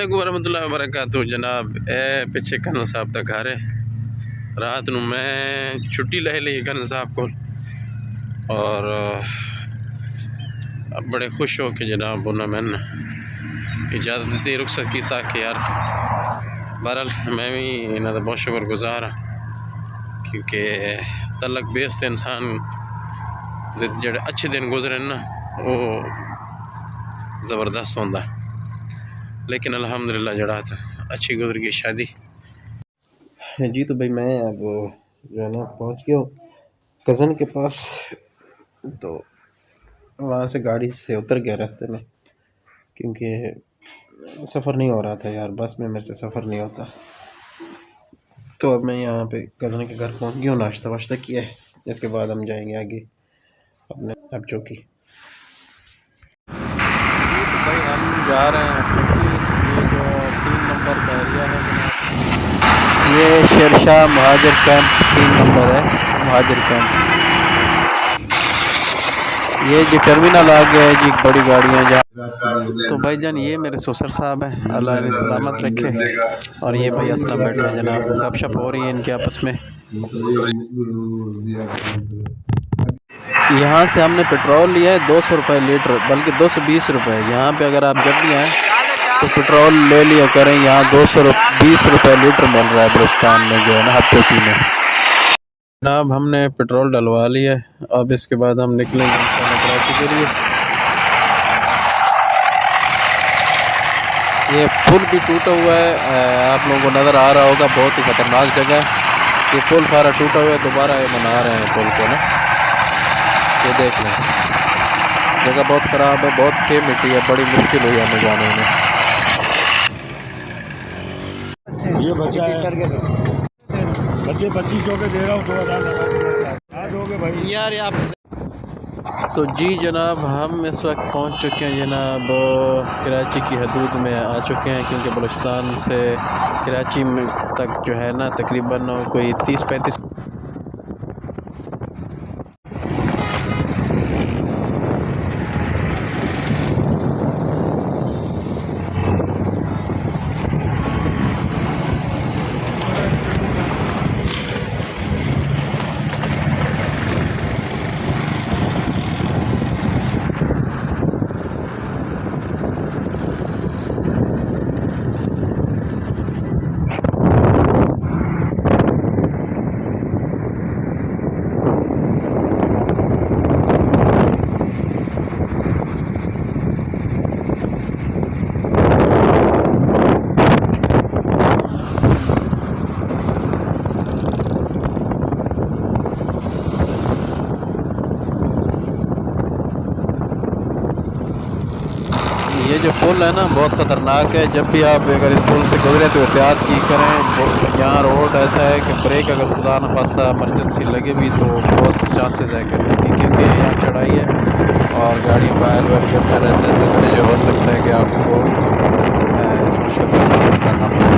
वालेकुम वरहमतुल्लाहि वबरकातुहू। जनाब ए पिछे कर्नल साहब का घर है। रात नू मैं छुट्टी ले ली कर्नल साहब को और बड़े खुश हो के जनाब उन्होंने मैंने इजाज़त दी, रुखसत की ताकि यार बहरहाल मैं भी इन्हों का बहुत शुक्रगुजार हाँ क्योंकि तलक बेस्त इंसान जो अच्छे दिन गुजरे ना वो ज़बरदस्त होंदा, लेकिन अल्हम्दुलिल्लाह जड़ा था अच्छी गुजर गई शादी जी। तो भाई मैं अब जो है ना पहुँच गया हूँ कज़न के पास, तो वहाँ से गाड़ी से उतर गया रास्ते में क्योंकि सफ़र नहीं हो रहा था यार, बस में मेरे से सफ़र नहीं होता। तो अब मैं यहाँ पे कज़न के घर पहुँच गया हूँ, नाश्ता वाश्ता किया है, इसके बाद हम जाएंगे आगे अपने अब चौकी। तो भाई हम जा रहे हैं ये जो 3 नंबर का एरिया है, ये शेरशाह महाजर कैंप 3 नंबर है, महाजर कैंप। ये जो टर्मिनल आ गया है जी, बड़ी गाड़ियाँ जहाँ। तो भाईजान ये मेरे ससुर साहब हैं, अल्लाह इन्हें सलामत रखे, और ये भाई असलम बैठे हैं जनाब, गपशप हो रही है इनके आपस में। यहाँ से हमने पेट्रोल लिया है 200 रुपये लीटर, बल्कि 220 रुपये। यहाँ पे अगर आप जब भी आएँ तो पेट्रोल ले लिया करें, यहाँ 220 रुपये लीटर मिल रहा है बलुस्तान में जो है ना हब चौकी में। जनाब हमने पेट्रोल डलवा लिया है, अब इसके बाद हम निकलेंगे कराची के लिए। ये पुल भी टूटा हुआ है, आप लोगों को नज़र आ रहा होगा, बहुत ही ख़तरनाक जगह है। ये पुल सारा टूटा हुआ है, दोबारा ये बना रहे हैं पुल को ना, ये देख लें जगह बहुत ख़राब है, बहुत खे मिट्टी है, बड़ी मुश्किल हुई हमें जाने में। ये बच्चा है बच्चे 2500 के दे रहा हूँ, 2000 लगा दोगे भाई यार आप। तो जी जनाब हम इस वक्त पहुंच चुके हैं जनाब कराची की हदूद में आ चुके हैं, क्योंकि बलूचिस्तान से कराची में तक जो है ना तकरीबन कोई 30-35। ये जो पुल है ना बहुत ख़तरनाक है, जब भी आप अगर इस पुल से गुजरे तो एहतियात की करें। यहाँ रोड ऐसा है कि ब्रेक अगर खुदा न खास्ता इमरजेंसी लगे भी तो बहुत चांसेस है करने की, क्योंकि यहाँ चढ़ाई है और गाड़ियों का आयल वैल गिरता रहता है, जिससे जो हो सकता है कि आपको इस मुश्किल का सामना करना पड़े।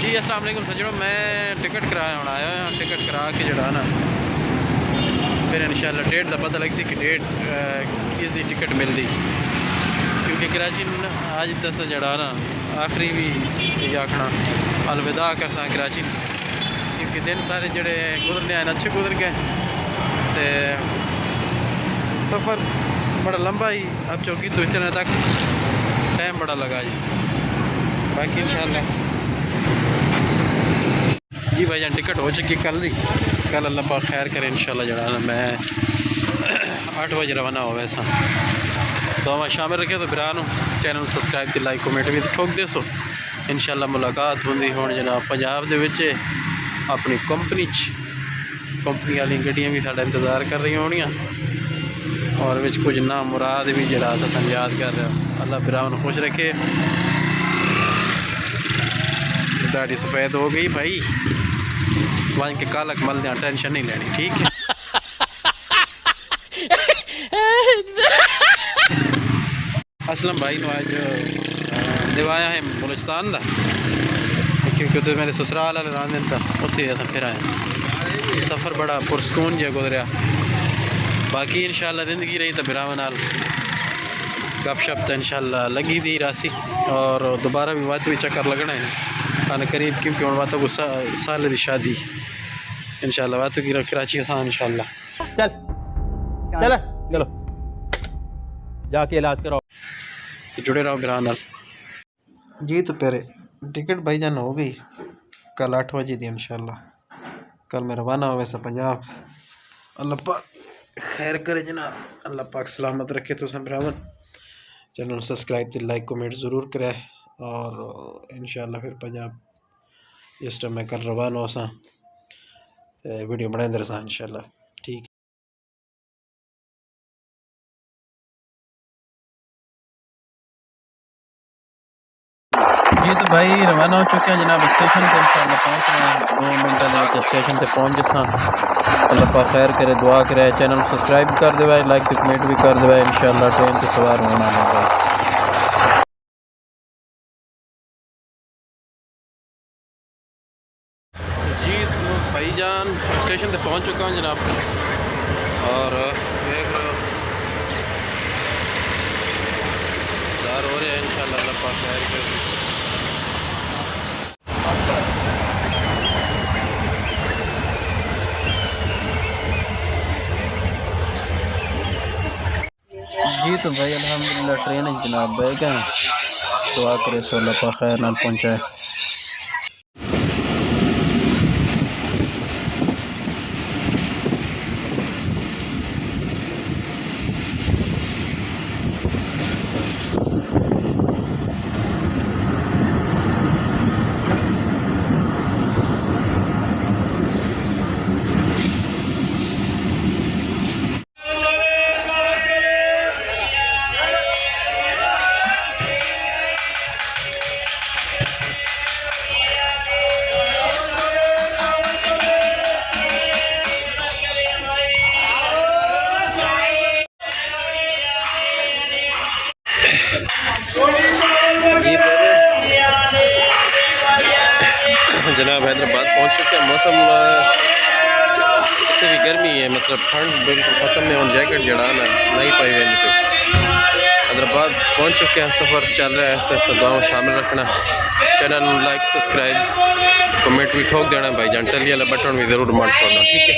जी अस्सलाम वालेकुम सज्जनों, मैं टिकट कराया हूँ आया हूँ, टिकट करा के जड़ा ना फिर इंशाल्लाह डेट का पता लग सी कि डेट किस दी टिकट मिलती, क्योंकि क्योंकि कराची अज दस जड़ा ना आखिरी भी ये आखना अलविदा करसा कराची, क्योंकि दिन सारे जड़े गुजरने आए अच्छे गुजर गए। तो सफ़र बड़ा लंबा ही, अब चौकी तो इतने तक टाइम बड़ा लगा जी। बाकी इंशाल्लाह जी भाईजान टिकट हो चुकी कल दी, कल अल्लाह पाक खैर करे इंशाल्लाह जड़ा ना मैं 8 बजे रवाना हो वैसा। तो मैं शामिल रखे तो बिरा चैनल सब्सक्राइब ते लाइक कमेंट भी ठोक दे सो। इंशाल्लाह मुलाकात होंगी हुण जनाब पंजाब दे विच अपनी कंपनी कंपनी वाली गड्डियां भी साडा इंतज़ार कर रही होनियां, और विच कुछ नाम मुराद भी जरा तुम याद कर रहे हो। अल्लाह बिरा खुश रखे। दाढ़ी सफ़ेद हो गई भाई, वन के कालक मल दें, टेंशन नहीं लेनी ठीक है। असलम भाई ने आज दिवाया है बलोचिस्तान का, क्योंकि तो मेरे ससुराल वाले रान दिन था उत्थे अस फिर आए। सफ़र बड़ा पुरसकून जहा गुजरिया। बाकी इंशाल्लाह जिंदगी रही तो बिरावां नाल गपशप तो इंशाल्लाह लगी दी रासी, और दोबारा भी वत भी चक्कर लगना है अन करीब, क्योंकि हम वातों को साल की शादी इंशाल्लाह वातों की कराची आसान इंशाल्लाह। चल चल चलो जाके इलाज कराओ। तो जुड़े रहो बिरा नाल जी। तो प्यारे टिकट भाईजान हो गई कल 8 बजे दी इंशाल्लाह। कल मैं रवाना हो वैसा पंजाब। अल्लाह पाक खैर करे जनाब, अल्लाह पाक सलामत रखे। तो सब बिरावन चैनल सब्सक्राइब ते लाइक कमेंट ज़रूर करे, और इंशाल्लाह फिर पंजाब जिस टाइम मैं कल रवाना हो सा वीडियो बनाते रहा इंशाल्लाह ठीक। जी तो भाई रवाना हो चुके हैं जनाब स्टेशन पर, इंशाल्लाह पहुँच रहे हैं 2 मिनट स्टेशन पर पहुँच जसा। अल्लाह पाक खैर करे, दुआ करे। चैनल सब्सक्राइब कर दे, लाइक कमेंट भी कर दे इंशाल्लाह। ट्रेन से सवार होना है भाई। जी तो भाईजान स्टेशन पे पहुंच चुका हूँ जनाब, और देख रहे हो इंतज़ार हो रहे हैं इंशाल्लाह अल्लाह पाक खैर करे। जी तो भाई अल्हम्दुलिल्लाह ट्रेन जनाब बह गए, दुआ करे सो अल्लाह पाक खैर नाल पहुँचाए। जनाब हैदराबाद पहुंच चुके हैं। मौसम इतनी गर्मी है, मतलब ठंड बिल्कुल ख़त्म है। और जैकेट जड़ा ना नहीं पाई हुई पे हैदराबाद पहुंच चुके हैं। सफ़र चल रहा है आहिस्ता आहिस्ता। दुआ शामिल रखना, चैनल लाइक सब्सक्राइब कमेंट भी ठोक देना भाईजान। टली वाला बटन भी ज़रूर मार छोड़ना ठीक है।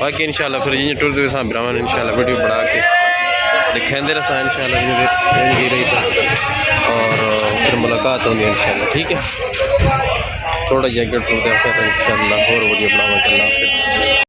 बाकी इंशाल्लाह फिर जिन टूर दे बिरावन इंशाल्लाह वीडियो बना के दिखाते रहा इंशाल्लाह जिंदगी रही तो, और फिर मुलाकात होगी इंशाल्लाह ठीक है। थोड़ा जैकेट टूर दे फिर इंशाल्लाह और वीडियो बनाऊंगा। अल्लाह हाफिज़।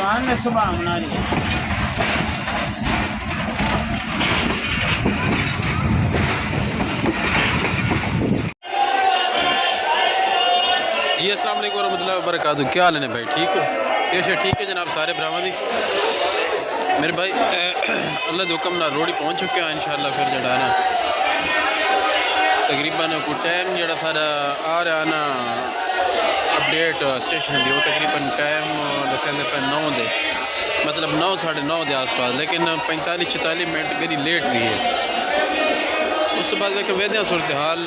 मेहमान ने सुबह बना ली। जी अस्सलाम वालेकुम रहमतुल्लाहि व बरकातहू। क्या हाल है भाई, ठीक हो? सेहत ठीक है जनाब सारे भरावां दी। मेरे भाई अल्लाह के हुक्म नाल रोड़ी पहुँच चुके हैं इंशाअल्लाह। फिर जड़ा ना तकरीबन कोई टाइम जड़ा सारा आ रहा ना अपडेट स्टेशन की, वो तकरीबन टाइम दसेंदे पे 9 दे, मतलब 9 साढ़े 9 के आस पास, लेकिन 45-46 मिनट गरी लेट भी है। उस बाद वे वेदे सूरत हाल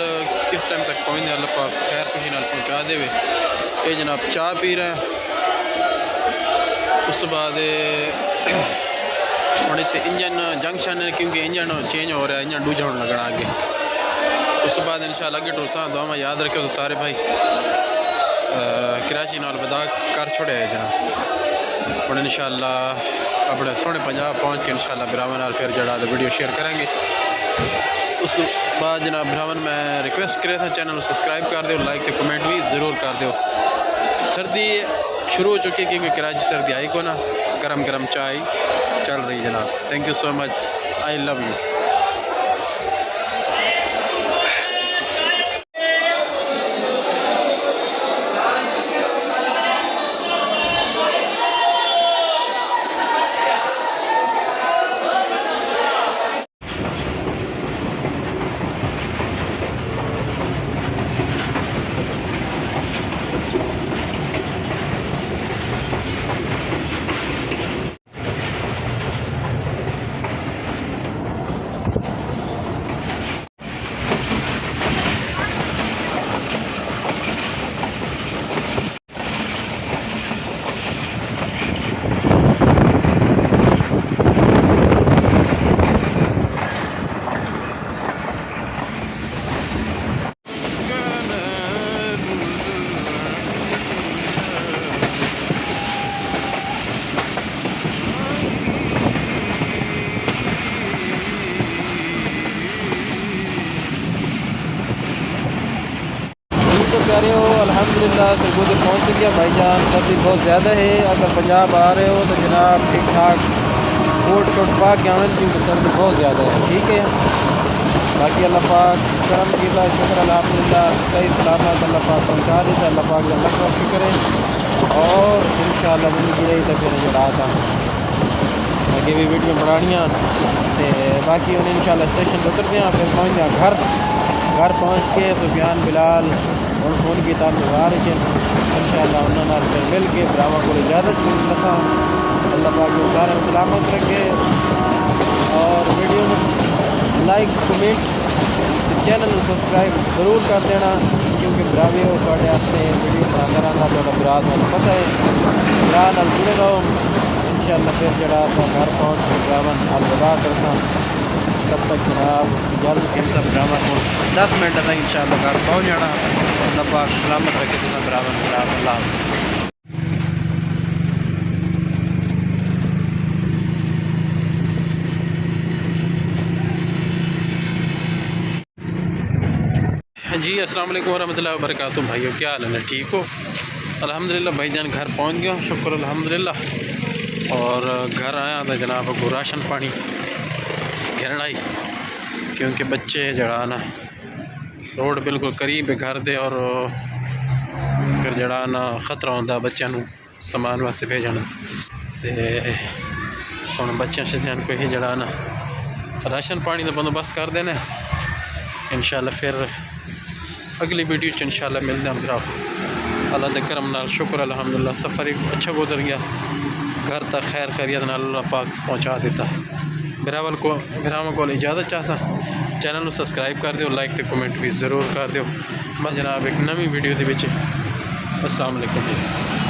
किस टाइम तक पहुँचते अल्लाह पाक खैर खुशी नाल पहुँचा देवे। ये जनाब चाह पी रहे हैं। उस बाद हम इतने इंजन जंक्शन है क्योंकि इंजन चेंज हो रहा है, इंजन दूजा होने लगना आगे। उस बाद इंशाल्लाह अगे टूरसा दुआ याद रखो तो सारे भाई। कराची नाल बदा कर छोड़े है जनाब। हम इंशाल्लाह अपने सोने पंजाब पहुँच के इंशाल्लाह बिरावन नाल फिर जड़ा वीडियो शेयर करेंगे। उस बाद जनाब भरावन मैं रिक्वेस्ट करे था चैनल को सब्सक्राइब कर दो, लाइक तो कमेंट भी ज़रूर कर दो। सर्दी शुरू हो चुकी है क्योंकि कराची सर्दी आई को ना, गरम गरम चाय चल रही जनाब। Thank you so much, I love you. तो प्यारे हो अल्हम्दुलिल्लाह सरगोदे पहुँच चुके हैं भाईजान। सर्दी बहुत ज़्यादा है। अगर पंजाब आ रहे हो तो जनाब ठीक ठाक कोट शोट पा के आना क्योंकि सर्दी बहुत ज़्यादा है, ठीक है। बाकी अल्लाह पाक करम किया, शुक्र अल्हम्दुलिल्लाह सही सलामत अल्लाह पाक पहुँचा देता। अल्लाह पाक अल्लाह का शुक्र है। और इंशाअल्लाह मुझे जुड़े तो फिर जड़ा था अगे भी वीडियो बनानियाँ तो बाकी उन्हें इंशाअल्लाह स्टेशन उतरते हैं, फिर पहुँच जाए घर पहुँच के सुफियान बिलाल और फ़ोन की तार इंशाअल्लाह उन्होंने फिर मिल के ब्राह्मा को इजाज़त दसा। अल्लाह पाक को सारे सलामत रखे। और वीडियो में लाइक कमेंट चैनल को सब्सक्राइब ज़रूर कर देना क्योंकि ब्रावे हो थोड़े वास्ते वीडियो बनाता रहता थोड़ा बिराद में पता है। बिराद नाल जुड़े रहो इंशाअल्लाह। फिर जड़ा घर पहुँच के ब्राह्मण अलविदा करता। तब तक जनाब जल्द इन सब ड्रामा को 10 मिनट तक इंशाअल्लाह घर पहुँच जाना। अल्लाह पाक सलामत रखे तो बराबर अल्लाह जी अस्सलाम वालेकुम रहमतुल्लाहि व बरकातहू। भाइयों क्या हाल है, ठीक हो? अल्हम्दुलिल्लाह भाईजान घर पहुँच गया, शुक्र अल्हम्दुलिल्लाह। और घर आया था जनाब को राशन पानी घेरना ही क्योंकि बच्चे जड़ा ना रोड बिल्कुल करीब है घर दे और फिर जड़ा ना खतरा होता बच्चों समान वास्ते भेजना। तो हम बच्चों शच्चों को ही जड़ा ना राशन पानी का बंदोबस्त कर देना इंशाअल्लाह। फिर अगली वीडियो इंशाअल्लाह मिलते हैं। फिर अल्लाह के करम नाल शुक्र अल्हम्दुलिल्लाह सफ़र ही अच्छा गुजर गया। घर तक खैर खैरियत नाल अल्लाह पाक पहुँचा देता। बिरावल को इजाज़त चाहता। चैनल को सब्सक्राइब कर दो, लाइक तो कमेंट भी ज़रूर कर दो। मैं जनाब एक नवी वीडियो के अस्सलाम वालेकुम।